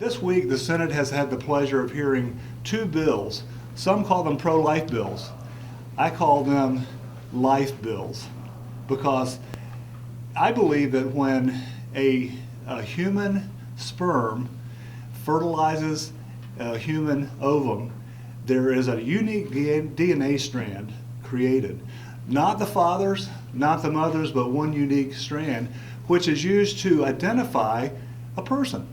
This week, the Senate has had the pleasure of hearing two bills. Some call them pro-life bills. I call them life bills because I believe that when a human sperm fertilizes a human ovum, there is a unique DNA strand created. Not the father's, not the mother's, but one unique strand, which is used to identify a person.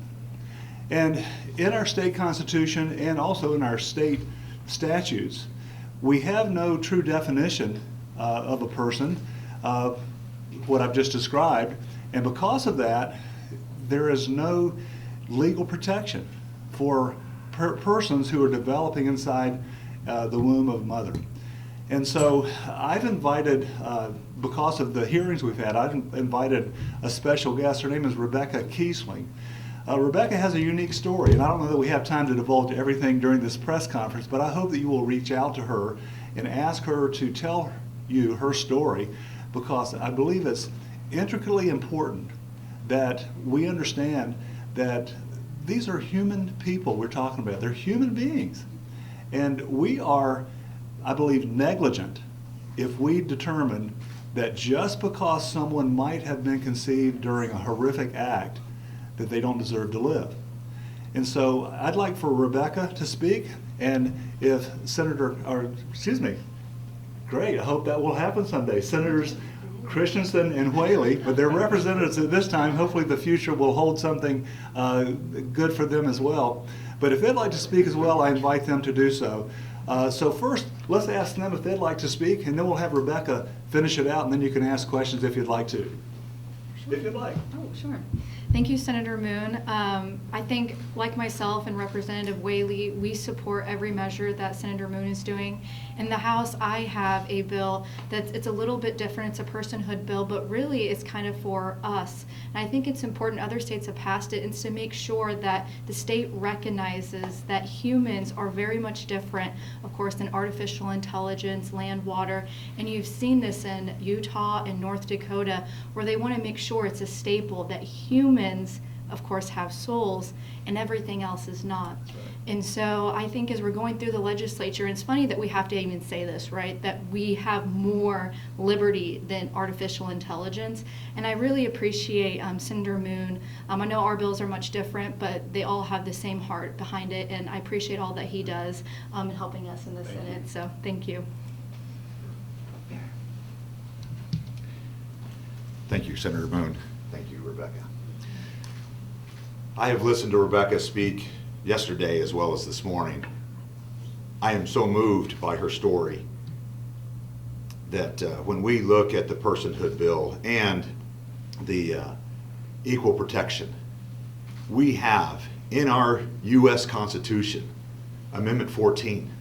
And in our state constitution and also in our state statutes, we have no true definition of a person, what I've just described, and because of that, there is no legal protection for persons who are developing inside the womb of mother. And so I've invited, because of the hearings we've had, I've invited a special guest. Her name is Rebecca Kiessling. Rebecca has a unique story, and I don't know that we have time to divulge everything during this press conference, but I hope that you will reach out to her and ask her to tell you her story, because I believe it's intricately important that we understand that these are human people we're talking about. They're human beings. And we are, I believe, negligent if we determine that just because someone might have been conceived during a horrific act, that they don't deserve to live. And so I'd like for Rebecca to speak, and if great, I hope that will happen someday. Senators Christensen and Whaley, but they're representatives at this time. Hopefully the future will hold something good for them as well. But if they'd like to speak as well, I invite them to do so. So first, let's ask them if they'd like to speak, and then we'll have Rebecca finish it out, and then you can ask questions if you'd like to. Sure. If you'd like. Oh, sure. Thank you, Senator Moon. I think, like myself and Representative Whaley, we support every measure that Senator Moon is doing. In the House, I have a bill it's a little bit different. It's a personhood bill, but really it's kind of for us. And I think it's important, other states have passed it, and to make sure that the state recognizes that humans are very much different, of course, than artificial intelligence, land, water. And you've seen this in Utah and North Dakota, where they want to make sure it's a staple that humans, of course, have souls and everything else is not. And so I think as we're going through the legislature, and it's funny that we have to even say this, right, that we have more liberty than artificial intelligence. And I really appreciate Senator Moon. I know our bills are much different, but they all have the same heart behind it, and I appreciate all that he does in helping us in the Senate. So thank you. Thank you, Senator Moon. Thank you, Rebecca. I have listened to Rebecca speak yesterday as well as this morning. I am so moved by her story that when we look at the personhood bill and the equal protection, we have in our U.S. Constitution Amendment 14,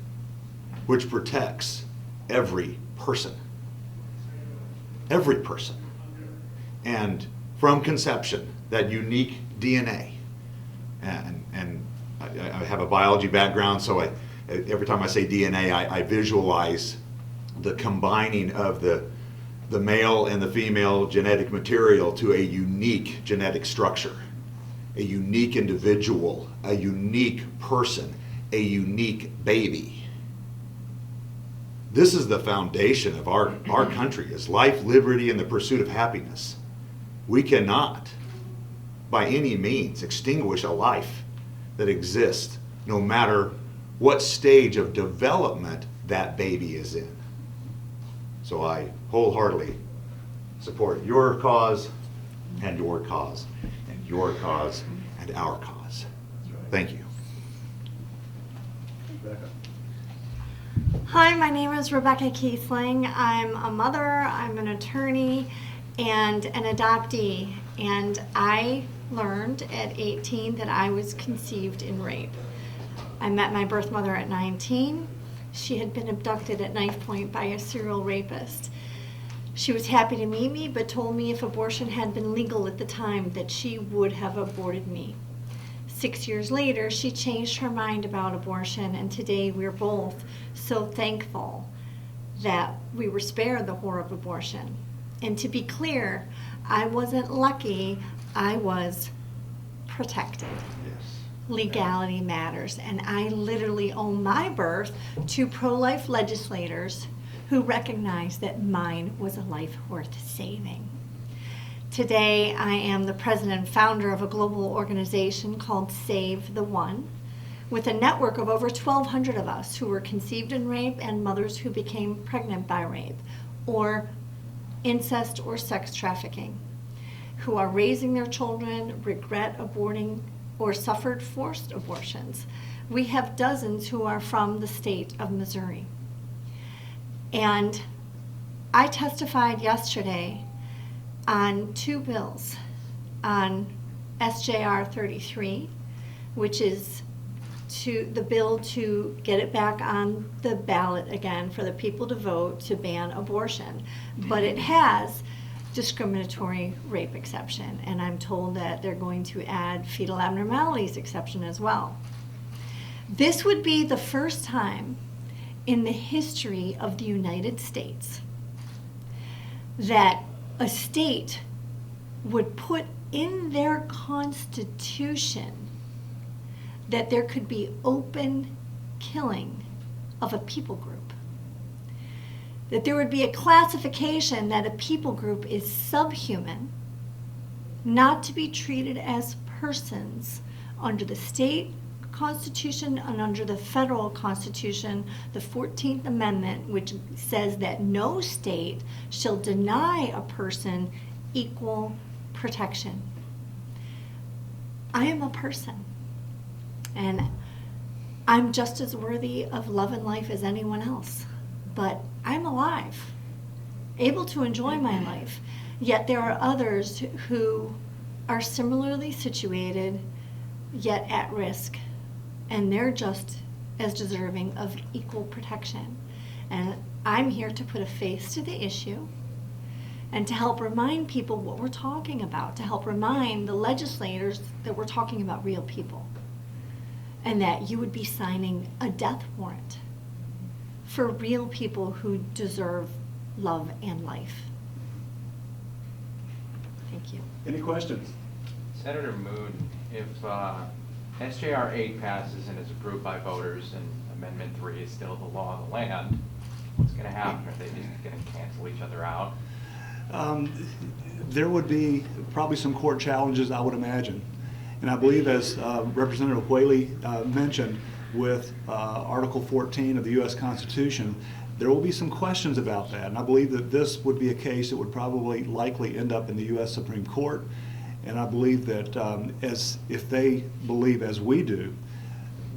which protects every person. Every person. And from conception, that unique DNA. And I have a biology background, so every time I say DNA, I visualize the combining of the male and the female genetic material to a unique genetic structure, a unique individual, a unique person, a unique baby. This is the foundation of our country, is life, liberty, and the pursuit of happiness. We cannot, by any means, extinguish a life that exists, no matter what stage of development that baby is in. So I wholeheartedly support your cause and your cause and your cause and our cause. Thank you. Rebecca. Hi, my name is Rebecca Kiessling. I'm a mother, I'm an attorney, and an adoptee. And I learned at 18 that I was conceived in rape. I met my birth mother at 19. She had been abducted at knife point by a serial rapist. She was happy to meet me, but told me if abortion had been legal at the time that she would have aborted me. 6 years later, she changed her mind about abortion, and today we're both so thankful that we were spared the horror of abortion. And to be clear, I wasn't lucky, I was protected. Yes. legality matters. And I literally owe my birth to pro-life legislators who recognized that mine was a life worth saving. Today, I am the president and founder of a global organization called Save the One, with a network of over 1,200 of us who were conceived in rape and mothers who became pregnant by rape, or incest or sex trafficking, who are raising their children, regret aborting, or suffered forced abortions. We have dozens who are from the state of Missouri. And I testified yesterday on 2 bills, on SJR 33, which is the bill to get it back on the ballot again for the people to vote to ban abortion. But it has discriminatory rape exception, and I'm told that they're going to add fetal abnormalities exception as well. This would be the first time in the history of the United States that a state would put in their constitution that there could be open killing of a people group. That there would be a classification that a people group is subhuman, not to be treated as persons under the state Constitution and under the federal Constitution, the 14th Amendment, which says that no state shall deny a person equal protection. I am a person, and I'm just as worthy of love and life as anyone else, but I'm alive, able to enjoy my life. Yet there are others who are similarly situated, yet at risk, and they're just as deserving of equal protection. And I'm here to put a face to the issue and to help remind people what we're talking about, to help remind the legislators that we're talking about real people, and that you would be signing a death warrant for real people who deserve love and life. Thank you. Any questions? Senator Moon, if SJR 8 passes and is approved by voters and Amendment 3 is still the law of the land, what's going to happen? Are they just going to cancel each other out? There would be probably some court challenges, I would imagine. And I believe, as Representative Whaley mentioned, with Article 14 of the U.S. Constitution, there will be some questions about that. And I believe that this would be a case that would probably likely end up in the U.S. Supreme Court. And I believe that if they believe, as we do,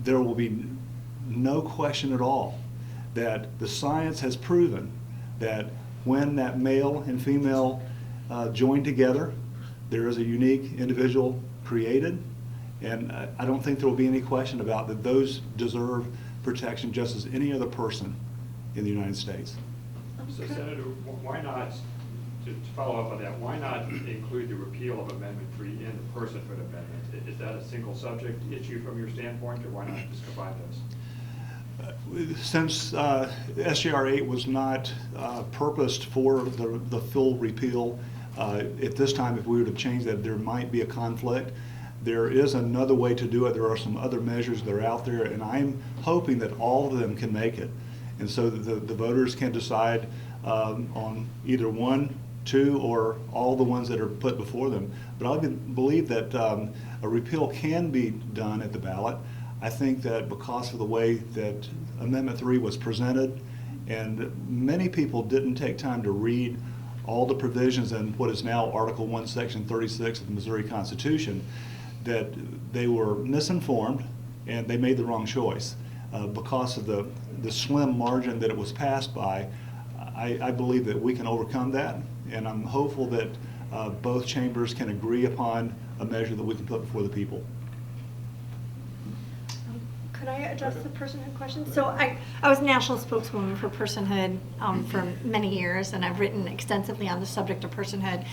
there will be no question at all that the science has proven that when that male and female join together, there is a unique individual created. And I don't think there will be any question about that those deserve protection just as any other person in the United States. So Senator, why not, to follow up on that, why not include the repeal of Amendment 3 in the personhood amendment? Is that a single subject issue from your standpoint, or why not just combine those? Since SJR 8 was not purposed for the full repeal, at this time, if we were to change that, there might be a conflict. There is another way to do it. There are some other measures that are out there, and I'm hoping that all of them can make it. And so that the voters can decide on either 1, 2, or all the ones that are put before them. But I believe that a repeal can be done at the ballot. I think that because of the way that Amendment 3 was presented, and many people didn't take time to read all the provisions in what is now Article 1, Section 36 of the Missouri Constitution, that they were misinformed and they made the wrong choice. Because of the slim margin that it was passed by, I believe that we can overcome that, and I'm hopeful that both chambers can agree upon a measure that we can put before the people. Could I address the personhood question? So I was national spokeswoman for personhood for many years, and I've written extensively on the subject of personhood.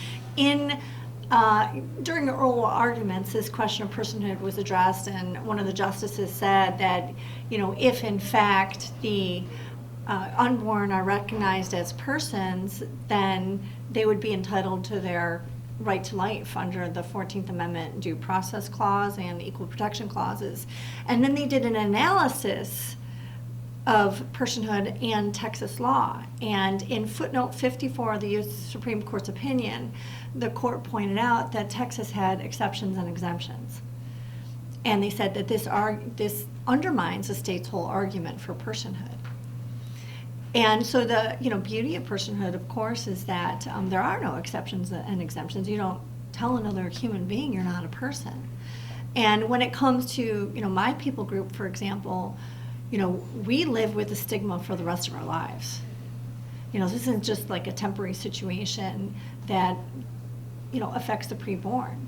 During the oral arguments, this question of personhood was addressed, and one of the justices said that, if in fact the unborn are recognized as persons, then they would be entitled to their right to life under the 14th Amendment due process clause and equal protection clauses. And then they did an analysis of personhood and Texas law. And in footnote 54 of the U.S. Supreme Court's opinion, the court pointed out that Texas had exceptions and exemptions. And they said that this undermines the state's whole argument for personhood. And so the beauty of personhood, of course, is that there are no exceptions and exemptions. You don't tell another human being you're not a person. And when it comes to my people group, for example, we live with the stigma for the rest of our lives. This isn't just like a temporary situation that affects the preborn.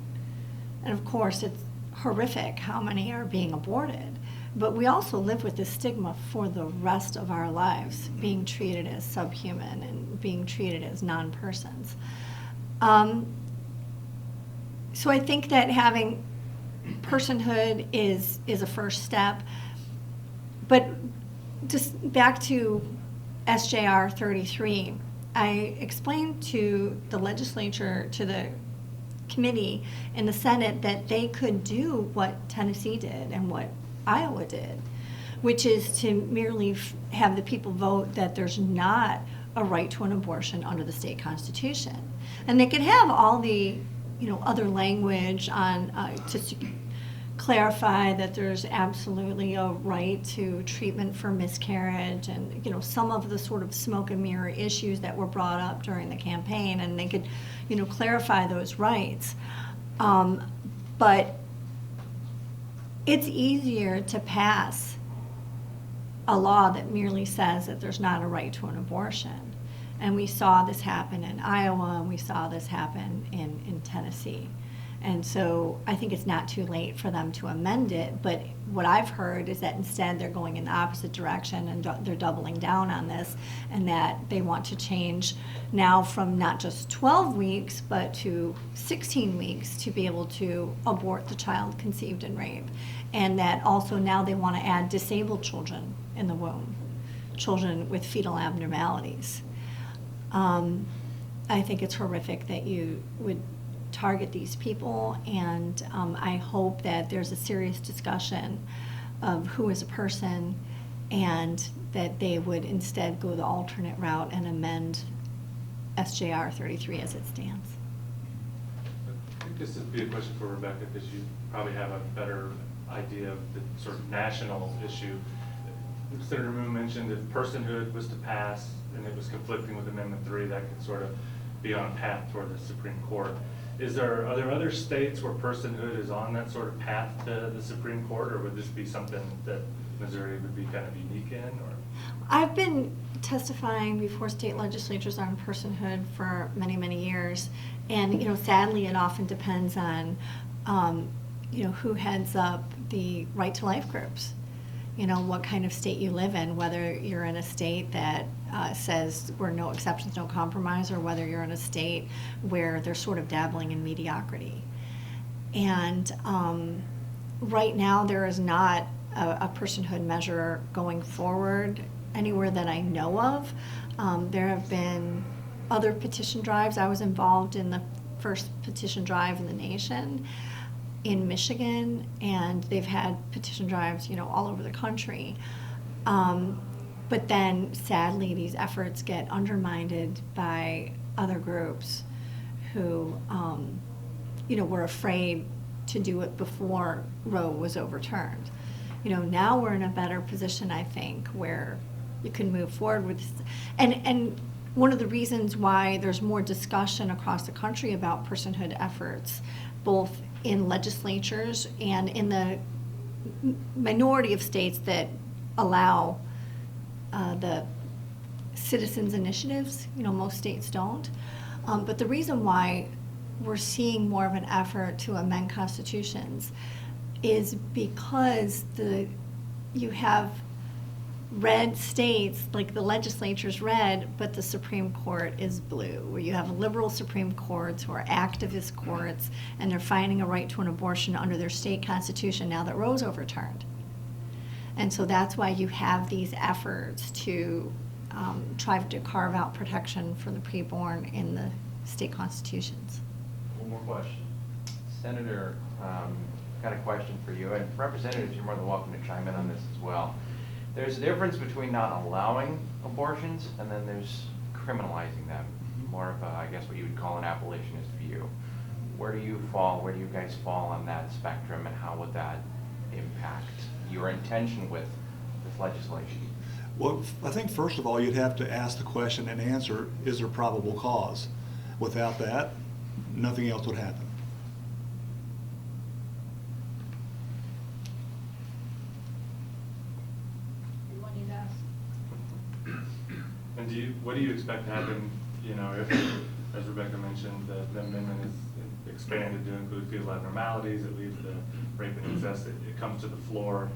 And of course, it's horrific how many are being aborted. But we also live with this stigma for the rest of our lives, being treated as subhuman and being treated as non-persons. So I think that having personhood is a first step. But just back to SJR 33, I explained to the legislature, to the committee in the Senate, that they could do what Tennessee did and what Iowa did, which is to merely have the people vote that there's not a right to an abortion under the state constitution. And they could have all the other language on to clarify that there's absolutely a right to treatment for miscarriage and some of the sort of smoke and mirror issues that were brought up during the campaign, and they could clarify those rights. But it's easier to pass a law that merely says that there's not a right to an abortion. And we saw this happen in Iowa, and we saw this happen in Tennessee. And so I think it's not too late for them to amend it, but what I've heard is that instead they're going in the opposite direction, and they're doubling down on this, and that they want to change now from not just 12 weeks, but to 16 weeks to be able to abort the child conceived in rape. And that also now they want to add disabled children in the womb, children with fetal abnormalities. I think it's horrific that you would target these people, and I hope that there's a serious discussion of who is a person, and that they would instead go the alternate route and amend SJR 33 as it stands. I think this would be a question for Rebecca, because you probably have a better idea of the sort of national issue. Senator Moon mentioned if personhood was to pass and it was conflicting with Amendment 3, that could sort of be on a path toward the Supreme Court. Are there other states where personhood is on that sort of path to the Supreme Court, or would this be something that Missouri would be kind of unique in? Or I've been testifying before state legislatures on personhood for many, many years, and sadly, it often depends on who heads up the right to life groups. What kind of state you live in, whether you're in a state that says we're no exceptions, no compromise, or whether you're in a state where they're sort of dabbling in mediocrity. And right now there is not a personhood measure going forward anywhere that I know of. There have been other petition drives. I was involved in the first petition drive in the nation in Michigan, and they've had petition drives, all over the country. But then, sadly, these efforts get undermined by other groups who, were afraid to do it before Roe was overturned. Now we're in a better position, I think, where you can move forward with this. And one of the reasons why there's more discussion across the country about personhood efforts, both in legislatures and in the minority of states that allow the citizens' initiatives, most states don't. But the reason why we're seeing more of an effort to amend constitutions is because you have red states, like the legislature's red, but the Supreme Court is blue, where you have liberal Supreme Courts who are activist courts, and they're finding a right to an abortion under their state constitution now that Roe's overturned. And so that's why you have these efforts to try to carve out protection for the preborn in the state constitutions. more questions? Senator, got a question for you, and representatives, you're more than welcome to chime in on this as well. There's a difference between not allowing abortions and then there's criminalizing them. More of a, I guess what you would call an abolitionist view. Where do you fall, where do you guys fall on that spectrum, and how would that impact your intention with this legislation? Well, I think first of all, you'd have to ask the question and answer, is there probable cause? Without that, nothing else would happen. What do you ask? And what do you expect to happen, if, as Rebecca mentioned, the amendment is expanded to include fetal abnormalities, it leads to rape and incest, it comes to the floor,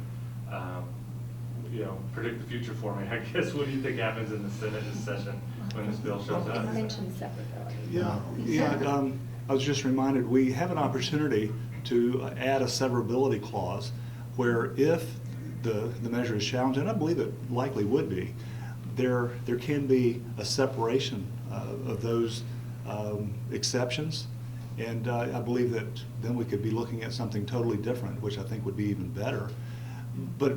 predict the future for me, I guess. What do you think happens in the Senate session when this bill shows up? Yeah, I was just reminded, we have an opportunity to add a severability clause where if the measure is challenged, and I believe it likely would be, there can be a separation of those exceptions. And I believe that then we could be looking at something totally different, which I think would be even better. But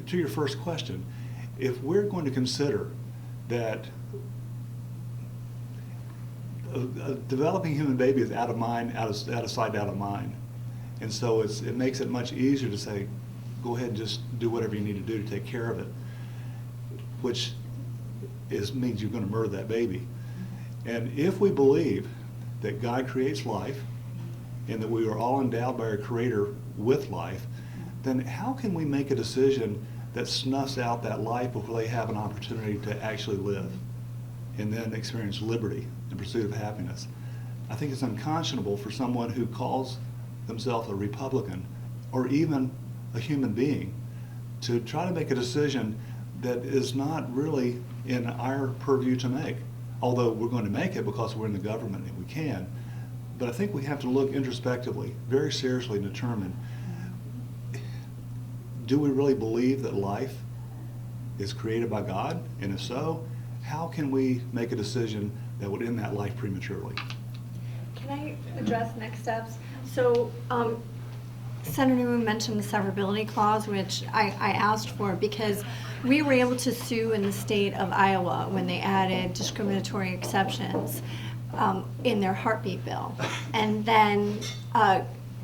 to your first question, if we're going to consider that a developing human baby is out of mind, out of sight, out of mind, and so it makes it much easier to say, go ahead and just do whatever you need to do to take care of it, which means you're going to murder that baby. And if we believe that God creates life and that we are all endowed by our Creator with life, then how can we make a decision that snuffs out that life before they have an opportunity to actually live and then experience liberty in pursuit of happiness? I think it's unconscionable for someone who calls themselves a Republican or even a human being to try to make a decision that is not really in our purview to make. Although we're going to make it because we're in the government and we can. But I think we have to look introspectively, very seriously, and determine, do we really believe that life is created by God? And if so, how can we make a decision that would end that life prematurely? Can I address next steps? So Senator Moon mentioned the severability clause, which I asked for because we were able to sue in the state of Iowa when they added discriminatory exceptions in their heartbeat bill. And then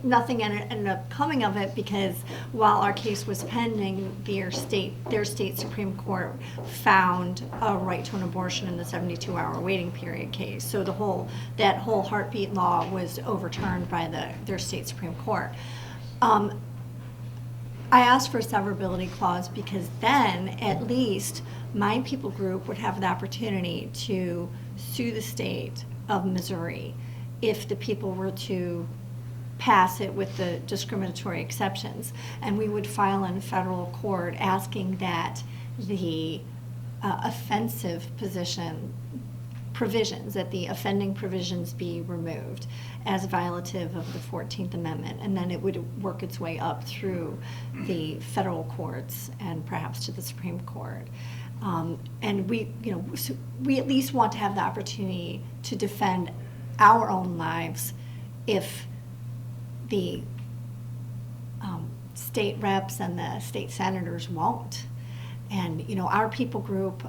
nothing ended up coming of it because while our case was pending, their state Supreme Court found a right to an abortion in the 72-hour waiting period case. So that whole heartbeat law was overturned by their state Supreme Court. I asked for a severability clause because then at least my people group would have the opportunity to sue the state of Missouri if the people were to pass it with the discriminatory exceptions. And we would file in federal court asking that the offensive provisions, that the offending provisions be removed as violative of the 14th Amendment, and then it would work its way up through the federal courts and perhaps to the Supreme Court. And we at least want to have the opportunity to defend our own lives if the state reps and the state senators won't. And our people group,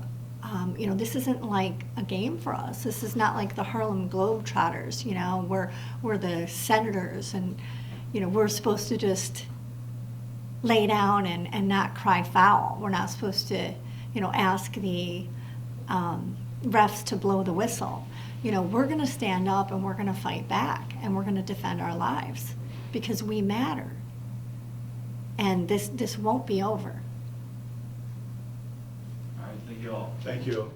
this isn't like a game for us. This is not like the Harlem Globetrotters, we're the senators and, we're supposed to just lay down and not cry foul. We're not supposed to, ask the refs to blow the whistle. We're going to stand up and we're going to fight back and we're going to defend our lives because we matter. And this won't be over. All right, thank you all. Thank you.